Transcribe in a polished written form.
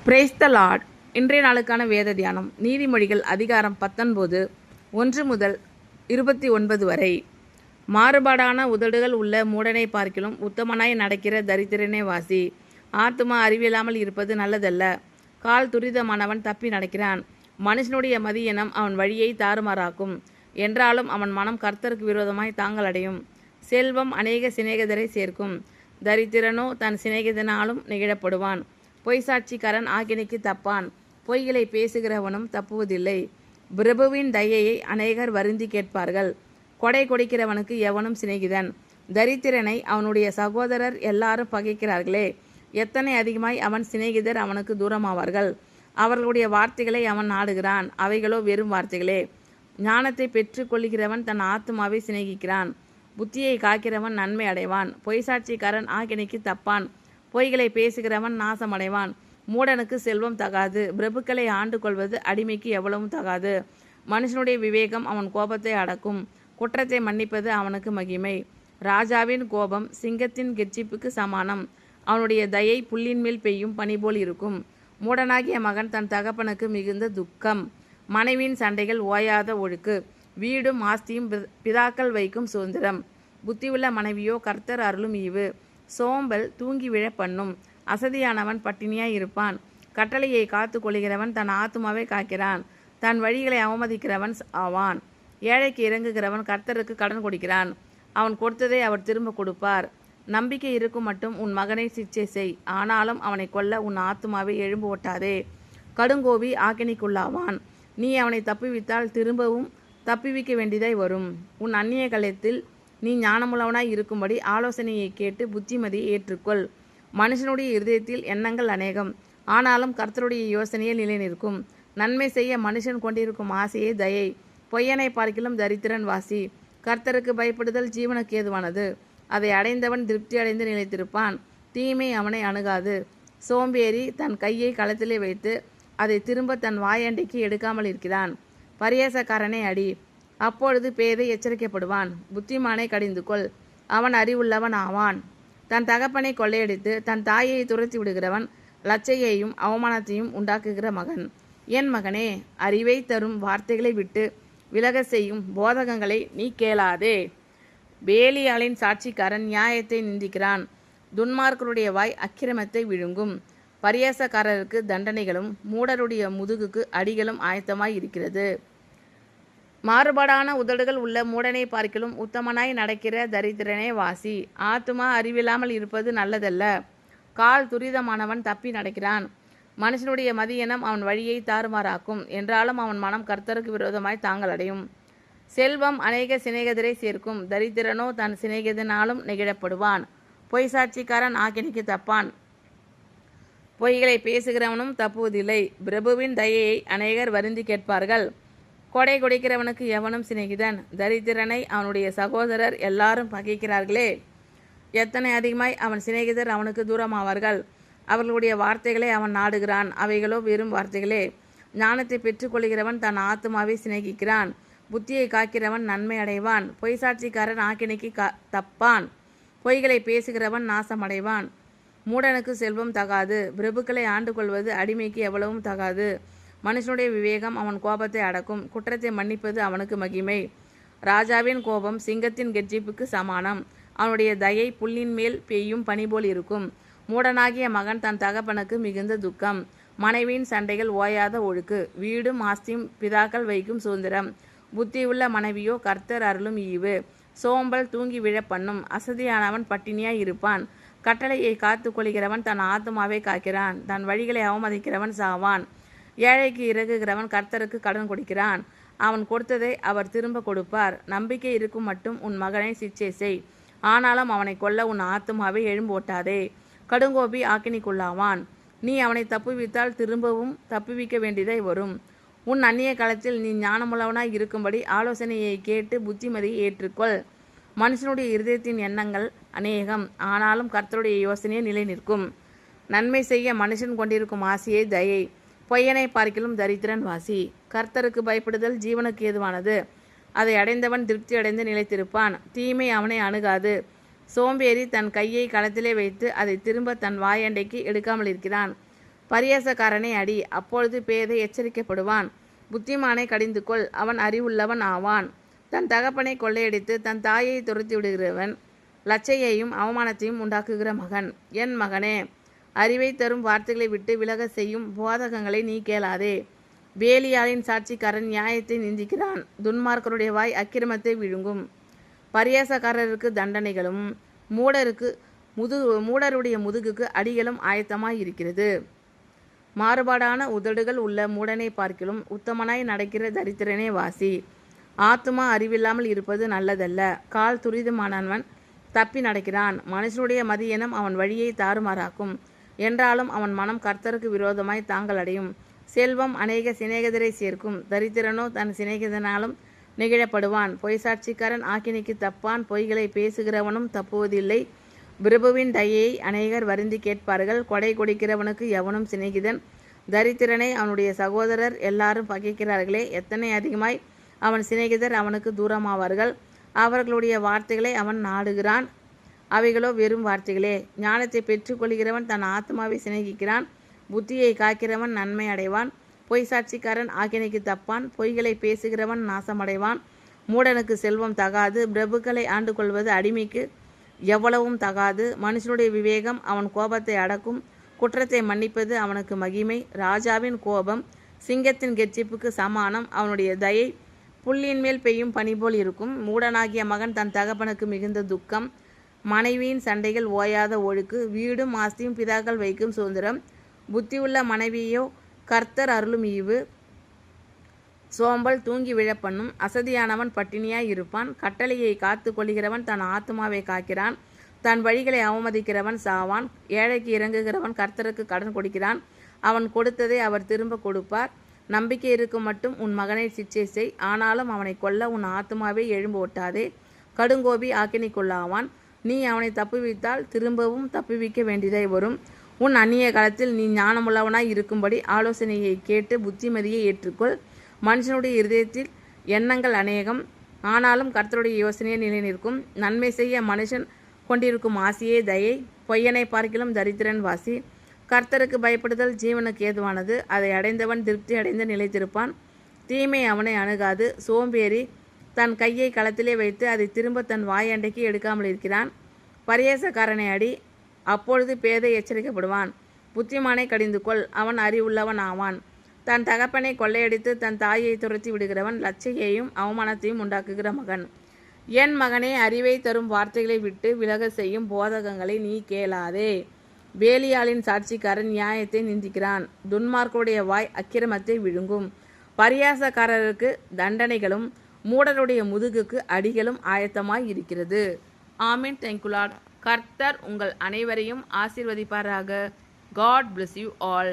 Praise the Lord. இன்றைய நாளுக்கான வேத தியானம் நீதிமொழிகள் அதிகாரம் 19 1 முதல் 29 வரை. மாறுபாடான உதடுகள் உள்ள மூடனை பார்க்கிலும் உத்தமனாய் நடக்கிற தரித்திரனே வாசி. ஆத்துமா அறிவில்லாமல் இருப்பது நல்லதல்ல. கால் துரிதமானவன் தப்பி நடக்கிறான். மனுஷனுடைய மதியினம் அவன் வழியை தாறுமாறாக்கும். என்றாலும் அவன் மனம் கர்த்தருக்கு விரோதமாய் தாங்கள் அடையும். செல்வம் அநேக சிநேகிதரை சேர்க்கும். தரித்திரனோ தன் சிநேகிதனாலும் நெகிழப்படுவான். பொய்சாட்சிக்காரன் ஆக்கினைக்கு தப்பான். பொய்களை பேசுகிறவனும் தப்புவதில்லை. பிரபுவின் தயையை அநேகர் வருந்தி கேட்பார்கள். கொடை கொடுக்கிறவனுக்கு எவனும் சிநேகிதன். தரித்திரனை அவனுடைய சகோதரர் எல்லாரும் பகைக்கிறார்களே. எத்தனை அதிகமாய் அவன் சிநேகிதர் அவனுக்கு தூரமாவார்கள். அவர்களுடைய வார்த்தைகளை அவன் நாடுகிறான். அவைகளோ வெறும் வார்த்தைகளே. ஞானத்தை பெற்று கொள்கிறவன் தன் ஆத்துமாவை சிநேகிக்கிறான். புத்தியை காக்கிறவன் நன்மை அடைவான். பொய்சாட்சிக்காரன் ஆக்கினைக்கு தப்பான். பொய்களை பேசுகிறவன் நாசமடைவான். மூடனுக்கு செல்வம் தகாது. பிரபுக்களை ஆண்டு கொள்வது அடிமைக்கு எவ்வளவும் தகாது. மனுஷனுடைய விவேகம் அவன் கோபத்தை அடக்கும். குற்றத்தை மன்னிப்பது அவனுக்கு மகிமை. ராஜாவின் கோபம் சிங்கத்தின் கெர்ச்சிப்புக்கு சமானம். அவனுடைய தயை புல்லின் மேல் பெய்யும் பனி போல் இருக்கும். மூடனாகிய மகன் தன் தகப்பனுக்கு மிகுந்த துக்கம். மனைவியின் சண்டைகள் ஓயாத ஒழுக்கு. வீடும் ஆஸ்தியும் பிதாக்கள் வைக்கும் சுதந்திரம். புத்தியுள்ள மனைவியோ கர்த்தர் அருளும் ஈவு. சோம்பல் தூங்கி விழ பண்ணும். அசதியானவன் பட்டினியாய் இருப்பான். கட்டளையை காத்து கொள்கிறவன் தன் ஆத்துமாவை காக்கிறான். தன் வழிகளை அவமதிக்கிறவன் ஆவான். ஏழைக்கு இறங்குகிறவன் கர்த்தருக்கு கடன் கொடுக்கிறான். அவன் கொடுத்ததை அவர் திரும்ப கொடுப்பார். நம்பிக்கை இருக்கும் மட்டும் உன் மகனை சிக்ஷை செய். ஆனாலும் அவனை கொல்ல உன் ஆத்துமாவை எழும்பு ஓட்டாதே. கடுங்கோபி ஆக்கினைக்குள்ளாவான். நீ அவனை தப்புவித்தால் திரும்பவும் தப்புவிக்க வேண்டியதாய் வரும். உன் அந்நிய கலத்தில் நீ ஞானமுள்ளவனாய் இருக்கும்படி ஆலோசனையை கேட்டு புத்திமதியை ஏற்றுக்கொள். மனுஷனுடைய இருதயத்தில் எண்ணங்கள் அநேகம். ஆனாலும் கர்த்தருடைய யோசனையில் நிலை நிற்கும். நன்மை செய்ய மனுஷன் கொண்டிருக்கும் ஆசையே தயை. பொய்யனை பார்க்கிலும் தரித்திரன் வாசி. கர்த்தருக்கு பயப்படுதல் ஜீவனுக்கு ஏதுவானது. அதை அடைந்தவன் திருப்தி அடைந்து நிலைத்திருப்பான். தீமை அவனை அணுகாது. சோம்பேறி தன் கையை களத்திலே வைத்து அதை திரும்ப தன் வாயண்டைக்கு எடுக்காமல் இருக்கிறான். பரியாசக்காரனை அடி. அப்பொழுது பேதை எச்சரிக்கப்படுவான். புத்திமானை கடிந்து கொள். அவன் அறிவுள்ளவன் ஆவான். தன் தகப்பனை கொள்ளையடித்து தன் தாயை துரத்தி விடுகிறவன் லச்சையையும் அவமானத்தையும் உண்டாக்குகிற மகன். என் மகனே, அறிவை தரும் வார்த்தைகளை விட்டு விலக செய்யும் போதகங்களை நீ கேளாதே. பேலியாளின் சாட்சிக்காரன் நியாயத்தை நிந்திக்கிறான். துன்மார்க்கருடைய வாய் அக்கிரமத்தை விழுங்கும். பரியாசக்காரருக்கு தண்டனைகளும் மூடருடைய முதுகுக்கு அடிகளும் ஆயத்தமாய் இருக்கிறது. மாறுபாடான உதடுகள் உள்ள மூடனை பார்க்கிலும் உத்தமனாய் நடக்கிற தரித்திரனே வாசி. ஆத்துமா அறிவில்லாமல் இருப்பது நல்லதல்ல. கால் துரிதமானவன் தப்பி நடக்கிறான். மனுஷனுடைய மதியினம் அவன் வழியை தாறுமாறாக்கும். என்றாலும் அவன் மனம் கர்த்தருக்கு விரோதமாய் தாங்கள் அடையும். செல்வம் அநேக சிநேகிதரை சேர்க்கும். தரித்திரனோ தன் சிநேகிதனாலும் நெகிழப்படுவான். பொய்சாட்சிக்காரன் ஆக்கினைக்கு தப்பான். பொய்களை பேசுகிறவனும் தப்புவதில்லை. பிரபுவின் தயையை அநேகர் வருந்தி கேட்பார்கள். கொடை கொடுக்கிறவனுக்கு எவனும் சிநேகிதன். தரித்திரனை அவனுடைய சகோதரர் எல்லாரும் பகைக்கிறார்களே. எத்தனை அதிகமாய் அவன் சிநேகிதர் அவனுக்கு தூரமாவார்கள். அவர்களுடைய வார்த்தைகளை அவன் நாடுகிறான். அவைகளோ வெறும் வார்த்தைகளே. ஞானத்தை பெற்றுக்கொள்கிறவன் தன் ஆத்துமாவை சிநேகிக்கிறான். புத்தியை காக்கிறவன் நன்மை அடைவான். பொய்சாட்சிக்காரன் ஆக்கினைக்கு தப்பான். பொய்களை பேசுகிறவன் நாசமடைவான். மூடனுக்கு செல்வம் தகாது. பிரபுக்களை ஆண்டு கொள்வது அடிமைக்கு எவ்வளவும் தகாது. மனுஷனுடைய விவேகம் அவன் கோபத்தை அடக்கும். குற்றத்தை மன்னிப்பது அவனுக்கு மகிமை. ராஜாவின் கோபம் சிங்கத்தின் கெர்ச்சிப்புக்கு சமானம். அவனுடைய தயை புல்லின் மேல் பெய்யும் பனி போல் இருக்கும். மூடனாகிய மகன் தன் தகப்பனுக்கு மிகுந்த துக்கம். மனைவியின் சண்டைகள் ஓயாத ஒழுக்கு. வீடும் ஆஸ்தியும் பிதாக்கள் வைக்கும் சுதந்திரம். புத்தியுள்ள மனைவியோ கர்த்தர் அருளும் ஈவு. சோம்பல் தூங்கி விழ பண்ணும். அசதியானவன் பட்டினியாய் இருப்பான். கட்டளையை காத்து கொள்கிறவன் தன் ஆத்துமாவை காக்கிறான். தன் வழிகளை அவமதிக்கிறவன் சாவான். ஏழைக்கு இறங்குகிறவன் கர்த்தருக்கு கடன் கொடுக்கிறான். அவன் கொடுத்ததை அவர் திரும்ப கொடுப்பார். நம்பிக்கை இருக்கும் மட்டும் உன் மகனை சிக்ஷை செய். ஆனாலும் அவனை கொல்ல உன் ஆத்துமாவை எழும்பு ஓட்டாதே. கடுங்கோபி ஆக்கினைக்குள்ளாவான். நீ அவனை தப்புவித்தால் திரும்பவும் தப்புவிக்க வேண்டியதாய் வரும். உன் அந்நிய காலத்தில் நீ ஞானமுள்ளவனாய் இருக்கும்படி ஆலோசனையை கேட்டு புத்திமதியை ஏற்றுக்கொள். மனுஷனுடைய இருதயத்தின் எண்ணங்கள் அநேகம். ஆனாலும் கர்த்தருடைய யோசனையை நிலை நிற்கும். நன்மை செய்ய மனுஷன் கொண்டிருக்கும் ஆசையை தயை. பொய்யனை பார்க்கிலும் தரித்திரன் வாசி. கர்த்தருக்கு பயப்படுதல் ஜீவனுக்கு ஏதுவானது. அதை அடைந்தவன் திருப்தி அடைந்து நிலைத்திருப்பான். தீமை அவனை அணுகாது. சோம்பேறி தன் கையை களத்திலே வைத்து அதை திரும்ப தன் வாயண்டைக்கு எடுக்காமல் இருக்கிறான். பரியாசக்காரனை அடி, அப்பொழுது பேதை எச்சரிக்கப்படுவான். புத்திமானை கடிந்து கொள், அவன் அறிவுள்ளவன் ஆவான். தன் தகப்பனை கொள்ளையடித்து தன் தாயை துரத்தி விடுகிறவன் லச்சையையும் அவமானத்தையும் உண்டாக்குகிற மகன். என் மகனே, அறிவை தரும் வார்த்தைகளை விட்டு விலக செய்யும் போதகங்களை நீ கேளாதே. வேலியாளின் சாட்சிக்காரன் நியாயத்தை நிந்திக்கிறான். துன்மார்க்கருடைய வாய் அக்கிரமத்தை விழுங்கும். பரியாசக்காரருக்கு தண்டனைகளும் மூடருடைய முதுகுக்கு அடிகளும் ஆயத்தமாய் இருக்கிறது. மாறுபாடான உதடுகள் உள்ள மூடனை பார்க்கிலும் உத்தமனாய் நடக்கிற தரித்திரனே வாசி. ஆத்துமா அறிவில்லாமல் இருப்பது நல்லதல்ல. கால் துரிதமானவன் தப்பி நடக்கிறான். மனுஷனுடைய மதியனம் அவன் வழியை தாறுமாறாக்கும். என்றாலும் அவன் மனம் கர்த்தருக்கு விரோதமாய் தாங்கள் அடையும். செல்வம் அநேக சிநேகிதரை சேர்க்கும். தரித்திரனோ தன் சிநேகிதனாலும் நெகிழப்படுவான். பொய்சாட்சிக்காரன் ஆக்கினைக்கு தப்பான். பொய்களை பேசுகிறவனும் தப்புவதில்லை. பிரபுவின் தயையை அநேகர் வருந்தி கேட்பார்கள். கொடை கொடுக்கிறவனுக்கு எவனும் சிநேகிதன். தரித்திரனை அவனுடைய சகோதரர் எல்லாரும் பகைக்கிறார்களே. எத்தனை அதிகமாய் அவன் சிநேகிதர் அவனுக்கு தூரமாவார்கள். அவர்களுடைய வார்த்தைகளை அவன் நாடுகிறான். அவைகளோ வெறும் வார்த்தைகளே. ஞானத்தை பெற்றுக்கொள்கிறவன் தன் ஆத்மாவை சிநேகிக்கிறான். புத்தியை காக்கிறவன் நன்மை அடைவான். பொய் சாட்சிக்காரன் ஆக்கினைக்கு தப்பான். பொய்களை பேசுகிறவன் நாசமடைவான். மூடனுக்கு செல்வம் தகாது. பிரபுக்களை ஆண்டு கொள்வது அடிமைக்கு எவ்வளவும் தகாது. மனுஷனுடைய விவேகம் அவன் கோபத்தை அடக்கும். குற்றத்தை மன்னிப்பது அவனுக்கு மகிமை. ராஜாவின் கோபம் சிங்கத்தின் கெர்ச்சிப்புக்கு சமானம். அவனுடைய தயை புல்லின் மேல் பெய்யும் பனி போல் இருக்கும். மூடனாகிய மகன் தன் தகப்பனுக்கு மிகுந்த துக்கம். மனைவியின் சண்டைகள் ஓயாத ஒழுக்கு. வீடும் ஆஸ்தியும் பிதாக்கள் வைக்கும் சுதந்திரம். புத்தியுள்ள மனைவியோ கர்த்தர் அருளும் ஈவு. சோம்பல் தூங்கி விழப்பண்ணும். அசதியானவன் பட்டினியாய் இருப்பான். கட்டளையை காத்து கொள்கிறவன் தன் ஆத்மாவை காக்கிறான். தன் வழிகளை அவமதிக்கிறவன் சாவான். ஏழைக்கு இறங்குகிறவன் கர்த்தருக்கு கடன் கொடுக்கிறான். அவன் கொடுத்ததை அவர் திரும்ப கொடுப்பார். நம்பிக்கை இருக்கும் மட்டும் உன் மகனை சிட்சை செய். ஆனாலும் அவனை கொல்ல உன் ஆத்மாவை எழும்ப ஒட்டாதே. கடுங்கோபி ஆக்கினைக்குள்ளாவான். நீ அவனை தப்புவித்தால் திரும்பவும் தப்புவிக்க வேண்டியதை வரும். உன் அந்நிய காலத்தில் நீ ஞானமுள்ளவனாய் இருக்கும்படி ஆலோசனையை கேட்டு புத்திமதியை ஏற்றுக்கொள். மனுஷனுடைய இருதயத்தில் எண்ணங்கள் அநேகம், ஆனாலும் கர்த்தருடைய யோசனையை நிலை நிற்கும். நன்மை செய்ய மனுஷன் கொண்டிருக்கும் ஆசையே தயை. பொய்யனை பார்க்கிலும் தரித்திரன் வாசி. கர்த்தருக்கு பயப்படுதல் ஜீவனுக்கு ஏதுவானது. அதை அடைந்தவன் திருப்தி அடைந்து நிலைத்திருப்பான். தீமை அவனை அணுகாது. சோம்பேறி தன் கையை களத்திலே வைத்து அதை திரும்ப தன் வாயண்டைக்கு எடுக்காமல் இருக்கிறான். பரியாசக்காரனை அடி, அப்பொழுது பேதை எச்சரிக்கப்படுவான். புத்திமானை கடிந்து கொள், அவன் அறிவுள்ளவன் ஆவான். தன் தகப்பனை கொள்ளையடித்து தன் தாயை துரத்தி விடுகிறவன் லச்சையையும் அவமானத்தையும் உண்டாக்குகிற மகன். என் மகனே, அறிவை தரும் வார்த்தைகளை விட்டு விலக செய்யும் போதகங்களை நீ கேளாதே. வேலியாளின் சாட்சிக்காரன் நியாயத்தை நிந்திக்கிறான். துன்மார்க்கருடைய வாய் அக்கிரமத்தை விழுங்கும். பரியாசக்காரருக்கு தண்டனைகளும் மூடருடைய முதுகுக்கு அடிகளும் ஆயத்தமாய் இருக்கிறது. ஆமீன். Thank you Lord. கர்த்தர் உங்கள் அனைவரையும் ஆசீர்வதிப்பாராக. God bless you all.